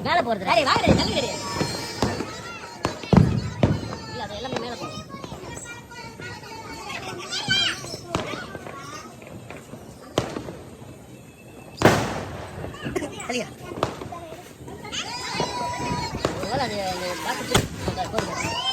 மேலே போகிறது தண்ணி கிடையாது இல்லை அது எல்லாமே மேலே போகும் சரியா அது பாட்டு